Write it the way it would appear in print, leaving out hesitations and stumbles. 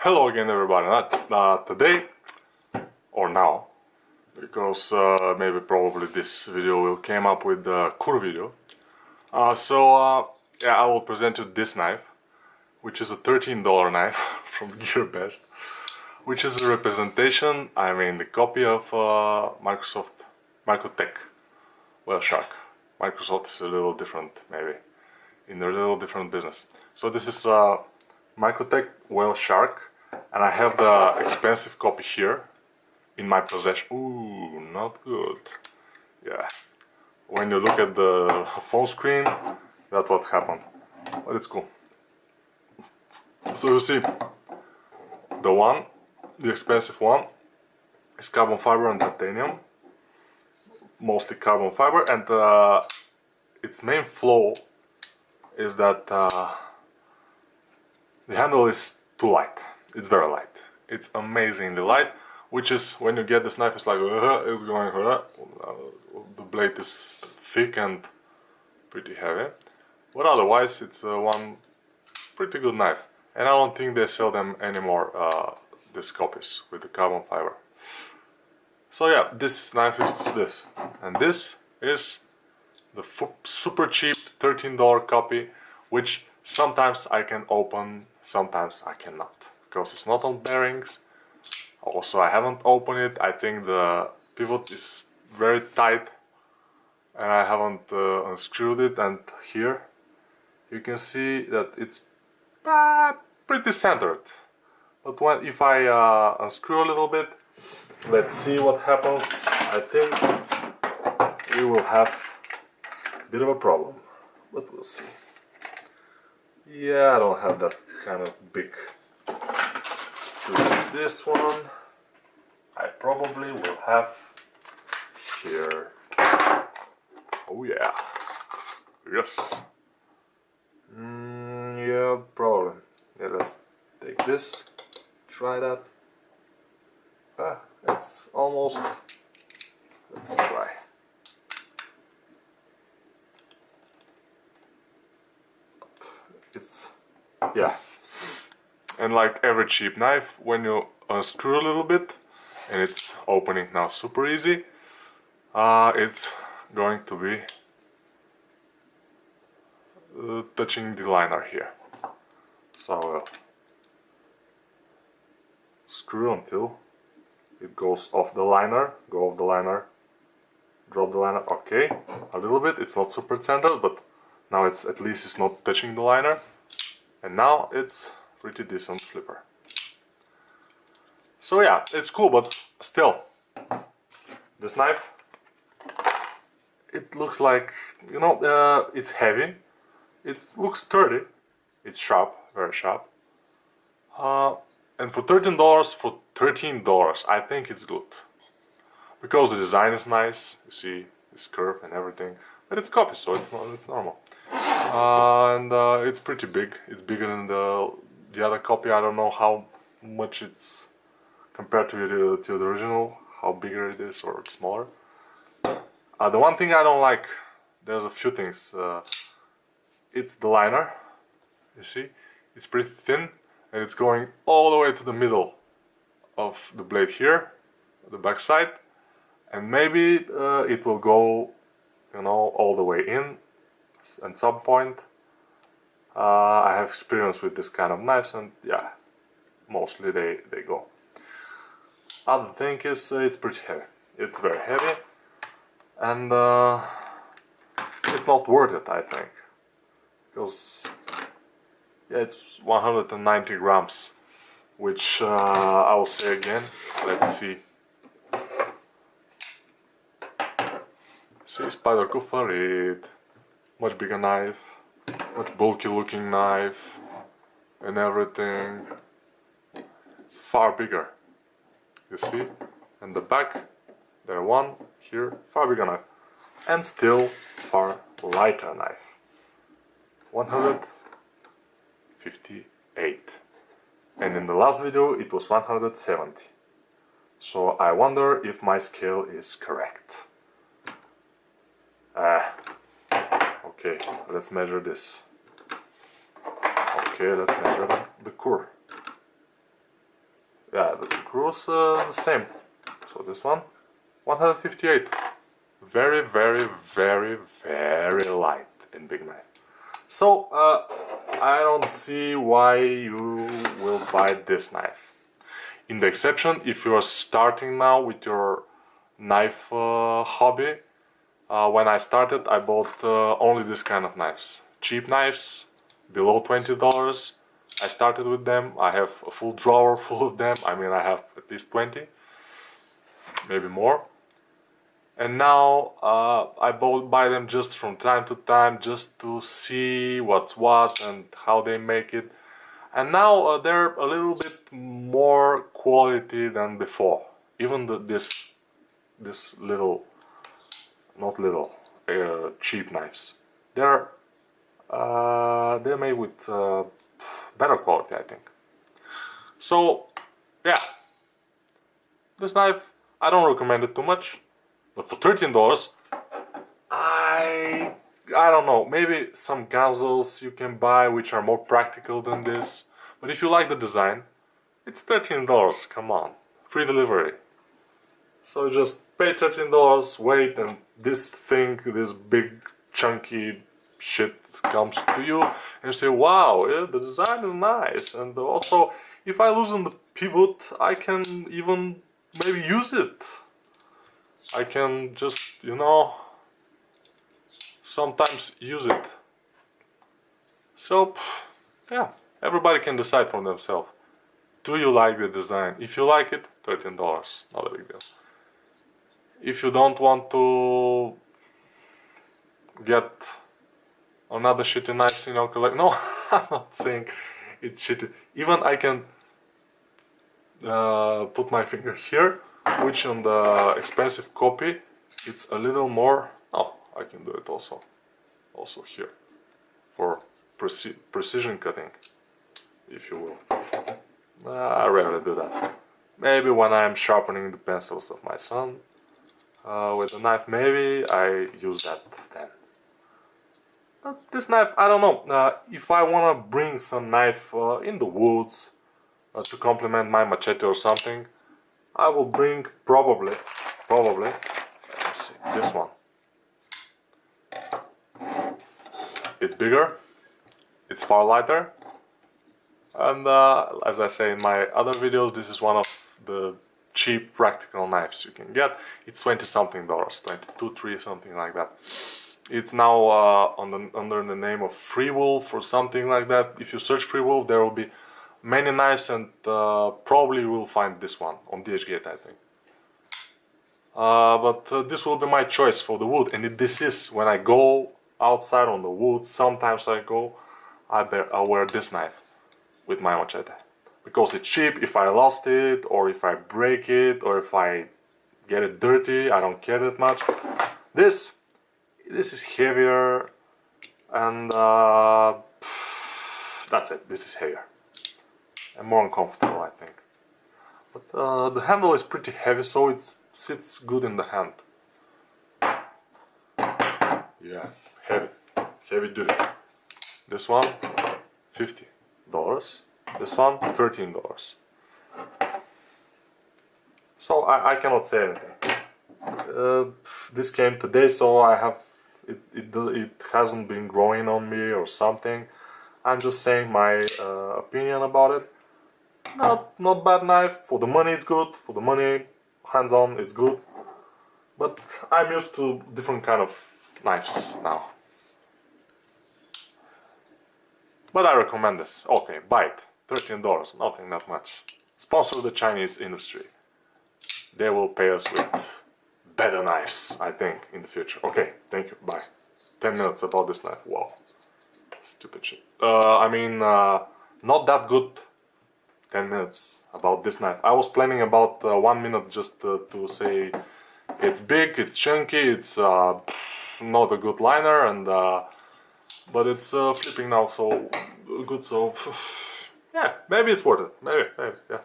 Hello again everybody, not today or now, because maybe probably this video will came up with the Kur video. Yeah, I will present you this knife, which is a $13 knife from GearBest, which is a representation, I mean the copy of Microtech Whaleshark. Microsoft is a little different, maybe, in a little different business. So this is Microtech Whaleshark, and I have the expensive copy here in my possession. Ooh, not good. Yeah, when you look at the phone screen, that's what happened, but it's cool. So you see, the expensive one is carbon fiber and titanium, mostly carbon fiber, and its main flaw is that the handle is too light. It's very light. It's amazingly light, which is when you get this knife, it's like it's going. The blade is thick and pretty heavy, but otherwise it's one pretty good knife. And I don't think they sell them anymore. These copies with the carbon fiber. So yeah, this knife is this, and this is the super cheap $13 copy, which sometimes I can open, sometimes I cannot, because it's not on bearings. Also, I haven't opened it. I think the pivot is very tight and I haven't unscrewed it, and here you can see that it's pretty centered. But if I unscrew a little bit, let's see what happens. I think we will have a bit of a problem, but we'll see. Yeah, I don't have that kind of big. This one I probably will have here. Oh yeah, yes. Yeah, probably. Yeah, let's take this, try that. It's almost. Let's try. It's, yeah. And like every cheap knife, when you unscrew a little bit, and it's opening now super easy, it's going to be touching the liner here. So screw until it goes off the liner, go off the liner, drop the liner, okay, a little bit, it's not super centered, but now it's at least it's not touching the liner, and now it's pretty decent flipper. So yeah, it's cool, but still, this knife, it looks like, you know, it's heavy, it looks sturdy, it's sharp, very sharp, and for $13, I think it's good, because the design is nice. You see this curve and everything, but it's copy, so it's normal, and it's pretty big. It's bigger than the other copy. I don't know how much it's compared to the original, how bigger it is or smaller. The one thing I don't like, there's a few things. It's the liner. You see, it's pretty thin, and it's going all the way to the middle of the blade here, the back side, and maybe it will go, you know, all the way in at some point. I have experience with this kind of knives, and yeah, mostly they go. Other thing is it's pretty heavy. It's very heavy, and it's not worth it, I think, because yeah, it's 190 grams, which I will say again. Let's see. See, Spider Kufarid, much bigger knife, much bulky looking knife, and everything. It's far bigger. You see, and the back, there one here, far bigger knife, and still far lighter knife. 158, and in the last video it was 170. So I wonder if my scale is correct. Okay, let's measure this. Okay, let's measure the core. Yeah, the screws the same. So this one, 158. Very, very, very, very light and big knife. So I don't see why you will buy this knife. In the exception, if you are starting now with your knife hobby, when I started, I bought only this kind of knives. Cheap knives, below $20. I started with them. I have a full drawer full of them. I mean, I have at least 20, maybe more. And now I buy them just from time to time, just to see what's what and how they make it. And now they're a little bit more quality than before. Even this little, not little, cheap knives. They're made with better quality, I think. So yeah, this knife I don't recommend it too much, but for $13, I don't know. Maybe some Ganzos you can buy which are more practical than this. But if you like the design, it's $13. Come on, free delivery. So just pay $13, wait, and this thing, this big chunky shit comes to you, and you say, wow, yeah, the design is nice. And also, if I loosen the pivot, I can even maybe use it. I can just, you know, sometimes use it. So, yeah, everybody can decide for themselves. Do you like the design? If you like it, $13, not a big deal. If you don't want to get another shitty knife in your collection, no, I'm not saying it's shitty. Even I can put my finger here, which on the expensive copy, it's a little more. Oh, I can do it also here, for precision cutting, if you will. I rarely do that. Maybe when I'm sharpening the pencils of my son with a knife, maybe I use that then. But this knife, I don't know. If I want to bring some knife in the woods to complement my machete or something, I will bring probably, let me see, this one. It's bigger, it's far lighter, and as I say in my other videos, this is one of the cheap practical knives you can get. It's 20 something dollars, 22, 3, something like that. It's now under the name of Free Wolf or something like that. If you search Free Wolf, there will be many knives, and probably you will find this one on DHgate, I think. But this will be my choice for the wood, and this is when I go outside on the wood. Sometimes I wear this knife with my machete because it's cheap. If I lost it, or if I break it, or if I get it dirty, I don't care that much. This is heavier, and that's it. This is heavier and more uncomfortable, I think. But the handle is pretty heavy, so it sits good in the hand. Yeah, heavy duty. This one, $50. This one, $13. So I cannot say anything. This came today, so I have it hasn't been growing on me or something. I'm just saying my opinion about it. Not bad knife. For the money it's good. For the money, hands-on, it's good. But I'm used to different kind of knives now. But I recommend this. Okay, buy it. $13, nothing that much. Sponsor the Chinese industry. They will pay us with better knives, I think, in the future. Okay, thank you, bye. 10 minutes about this knife, wow. Stupid shit. I mean, not that good 10 minutes about this knife. I was planning about 1 minute just to say it's big, it's chunky, it's not a good liner, and but it's flipping now so good, so yeah, maybe it's worth it. Maybe, yeah.